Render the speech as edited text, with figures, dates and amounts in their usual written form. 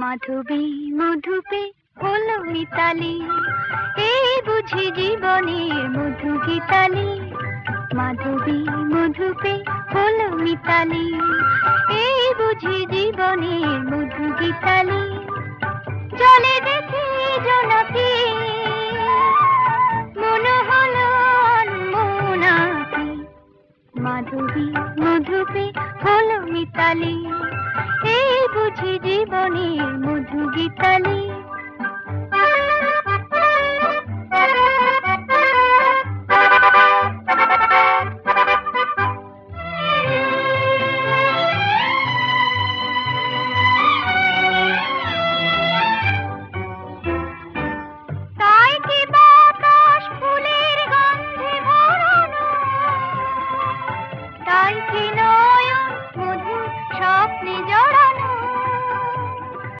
মাধবী মধুপে হলো মিতালি, এই বুঝি জীবনের মধু গীতালি। মাধবী মধুপে হলো মিতালি, এই বুঝি জীবনের মধু গীতালি। জলে দেখি জোনাকি, মনে হলো অনমনাকি। মাধবী মধুপে হলো মিতালি।